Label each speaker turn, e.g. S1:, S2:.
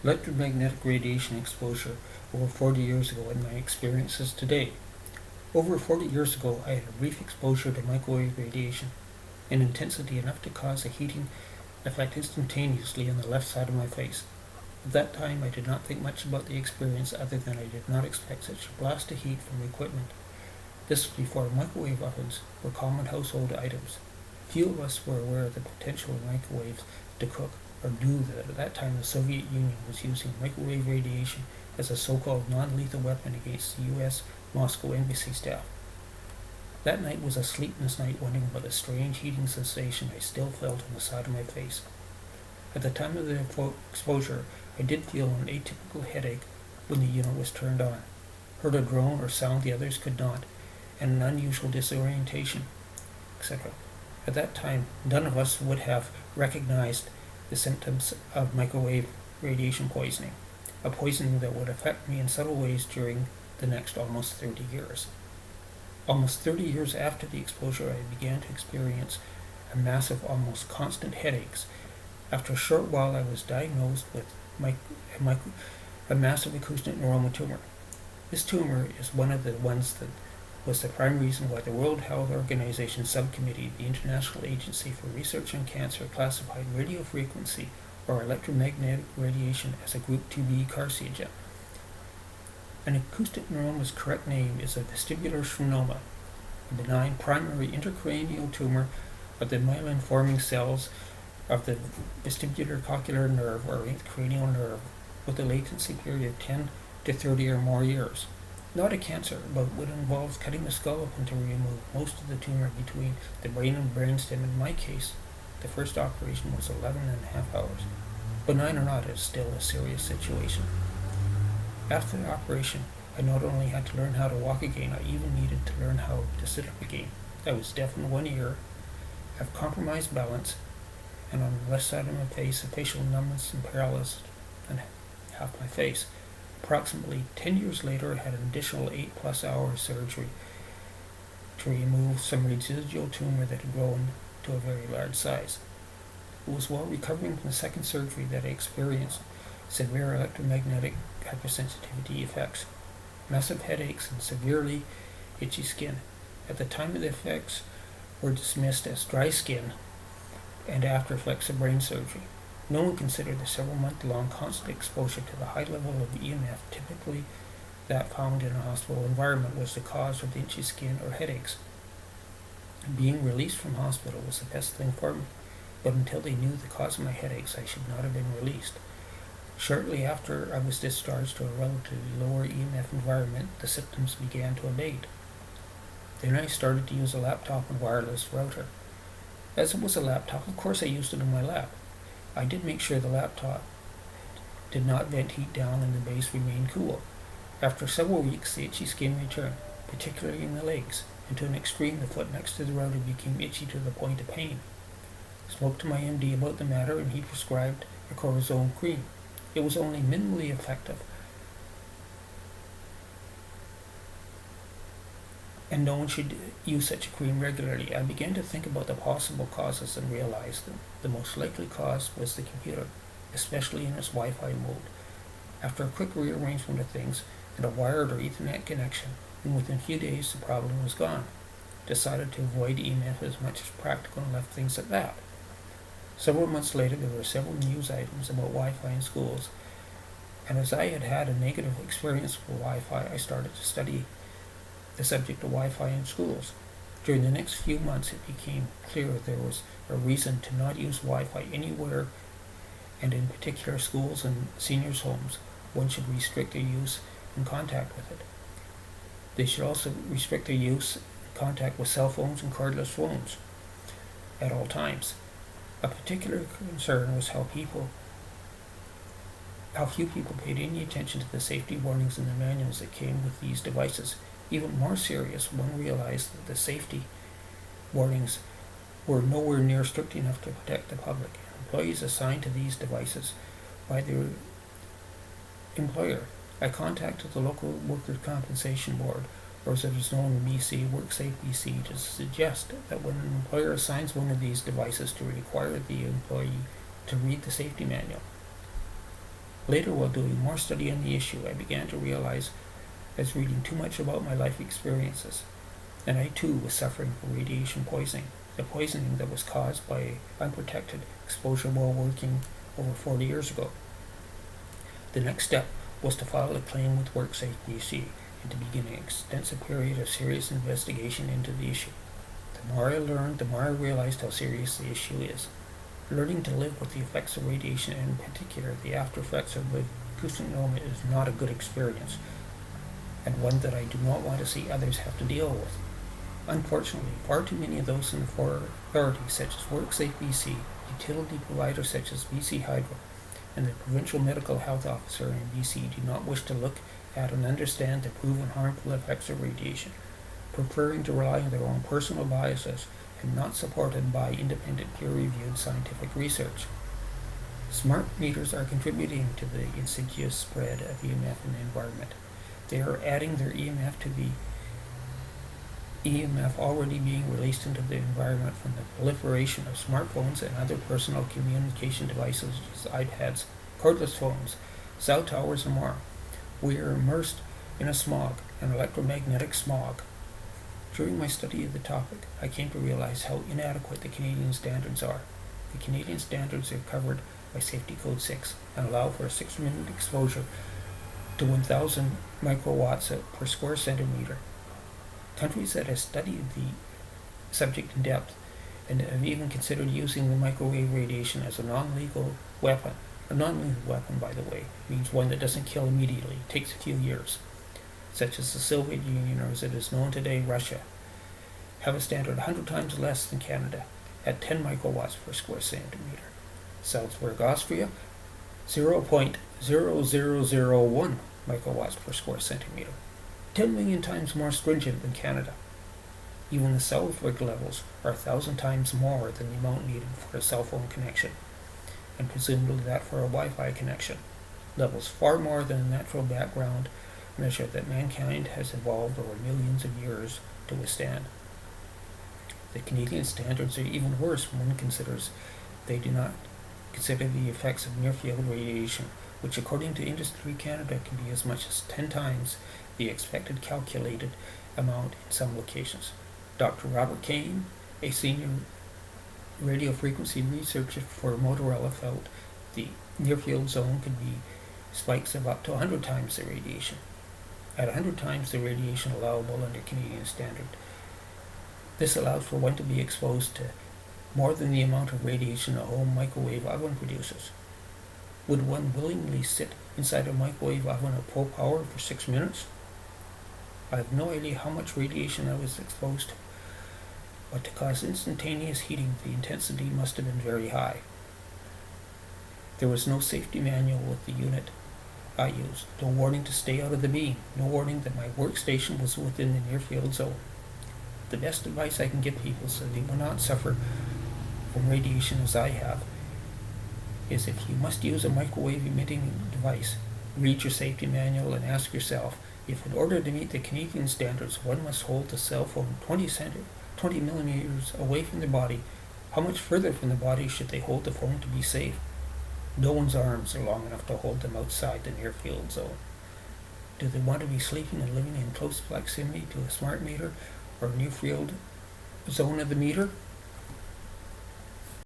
S1: Electromagnetic radiation exposure over 40 years ago and my experiences today. Over 40 years ago, I had a brief exposure to microwave radiation, in intensity enough to cause a heating effect instantaneously on the left side of my face. At that time, I did not think much about the experience other than I did not expect such a blast of heat from equipment. This was before microwave ovens were common household items. Few of us were aware of the potential of microwaves to cook, or knew that at that time the Soviet Union was using microwave radiation as a so-called non-lethal weapon against the U.S. Moscow embassy staff. That night was a sleepless night, wondering about the strange heating sensation I still felt on the side of my face. At the time of the exposure, I did feel an atypical headache when the unit was turned on, heard a drone or sound the others could not, and an unusual disorientation, etc. At that time, none of us would have recognized the symptoms of microwave radiation poisoning, a poisoning that would affect me in subtle ways during the next almost 30 years. Almost 30 years after the exposure, I began to experience a massive, almost constant headaches. After a short while, I was diagnosed with a massive acoustic neuroma tumor. This tumor is one of the ones that was the prime reason why the World Health Organization Subcommittee, the International Agency for Research on Cancer, classified radiofrequency or electromagnetic radiation as a Group 2B carcinogen. An acoustic neuroma's correct name is a vestibular schwannoma, a benign primary intracranial tumor of the myelin-forming cells of the vestibular cochlear nerve or 8th cranial nerve with a latency period of 10 to 30 or more years. Not a cancer, but would involve cutting the skull open to remove most of the tumor between the brain and brainstem. In my case, the first operation was 11.5 hours. Benign or not, it is still a serious situation. After the operation, I not only had to learn how to walk again, I even needed to learn how to sit up again. I was deaf in one ear, have compromised balance, and on the left side of my face, a facial numbness and paralysis on half my face. Approximately 10 years later, I had an additional 8+ hour surgery to remove some residual tumor that had grown to a very large size. It was while recovering from the second surgery that I experienced severe electromagnetic hypersensitivity effects, massive headaches, and severely itchy skin. At the time, the effects were dismissed as dry skin and after effects of brain surgery. No one considered the several-month-long constant exposure to the high level of EMF, typically that found in a hospital environment, was the cause of the itchy skin or headaches. Being released from hospital was the best thing for me, but until they knew the cause of my headaches, I should not have been released. Shortly after I was discharged to a relatively lower EMF environment, the symptoms began to abate. Then I started to use a laptop and wireless router. As it was a laptop, of course I used it in my lap. I did make sure the laptop did not vent heat down and the base remained cool. After several weeks, the itchy skin returned, particularly in the legs, and to an extreme, the foot next to the router became itchy to the point of pain. I spoke to my MD about the matter, and he prescribed a cortisone cream. It was only minimally effective, and no one should use such a cream regularly. I began to think about the possible causes and realized that the most likely cause was the computer, especially in its Wi-Fi mode. After a quick rearrangement of things and a wired or Ethernet connection, and within a few days the problem was gone. Decided to avoid EMF as much as practical and left things at that. Several months later, there were several news items about Wi-Fi in schools, and as I had had a negative experience with Wi-Fi, I started to study the subject of Wi-Fi in schools. During the next few months, it became clear there was a reason to not use Wi-Fi anywhere, and in particular schools and seniors' homes. One should restrict their use and contact with it. They should also restrict their use and contact with cell phones and cordless phones at all times. A particular concern was how few people paid any attention to the safety warnings in the manuals that came with these devices. Even more serious, one realized that the safety warnings were nowhere near strict enough to protect the public. Employees assigned to these devices by their employer. I contacted the local Workers' Compensation Board, or as it is known in BC, WorkSafe BC, to suggest that when an employer assigns one of these devices to require the employee to read the safety manual. Later, while doing more study on the issue, I began to realize I was reading too much about my life experiences, and I too was suffering from radiation poisoning, the poisoning that was caused by unprotected exposure while working over 40 years ago. The next step was to file a claim with WorkSafe BC and to begin an extensive period of serious investigation into the issue. The more I learned, the more I realized how serious the issue is. Learning to live with the effects of radiation, and in particular the after effects of carcinoma, is not a good experience, and one that I do not want to see others have to deal with. Unfortunately, far too many of those in authorities such as WorkSafe BC, utility providers such as BC Hydro, and the Provincial Medical Health Officer in BC do not wish to look at and understand the proven harmful effects of radiation, preferring to rely on their own personal biases and not supported by independent peer-reviewed scientific research. Smart meters are contributing to the insidious spread of EMF in the environment. They are adding their EMF to the EMF already being released into the environment from the proliferation of smartphones and other personal communication devices such as iPads, cordless phones, cell towers, and more. We are immersed in a smog, an electromagnetic smog. During my study of the topic, I came to realize how inadequate the Canadian standards are. The Canadian standards are covered by Safety Code 6 and allow for a 6-minute exposure to 1,000 microwatts per square centimeter. Countries that have studied the subject in depth and have even considered using the microwave radiation as a non-lethal weapon. A non-lethal weapon, by the way, means one that doesn't kill immediately, it takes a few years, such as the Soviet Union, or as it is known today, Russia, have a standard 100 times less than Canada, at 10 microwatts per square centimeter. Salzburg, Austria, 0.0001 microwatts per square centimeter, 10 million times more stringent than Canada. Even the Salzburg levels are 1,000 times more than the amount needed for a cell phone connection, and presumably that for a Wi-Fi connection. Levels far more than the natural background measure that mankind has evolved over millions of years to withstand. The Canadian standards are even worse when one considers they do not consider the effects of near-field radiation, which according to Industry Canada can be as much as 10 times the expected calculated amount in some locations. Dr. Robert Kane, a senior radio frequency researcher for Motorola, felt the near-field zone could be spikes of up to 100 times the radiation. At 100 times the radiation allowable under Canadian standard. This allows for one to be exposed to more than the amount of radiation a home microwave oven produces. Would one willingly sit inside a microwave oven at full power for 6 minutes? I have no idea how much radiation I was exposed to, but to cause instantaneous heating, the intensity must have been very high. There was no safety manual with the unit I used, no warning to stay out of the beam, no warning that my workstation was within the near-field zone. The best advice I can give people so they will not suffer from radiation as I have is, if you must use a microwave emitting device, read your safety manual and ask yourself if, in order to meet the Canadian standards, one must hold the cell phone 20 millimeters away from their body, how much further from the body should they hold the phone to be safe? No one's arms are long enough to hold them outside the near-field zone. Do they want to be sleeping and living in close proximity to a smart meter or near-field zone of the meter?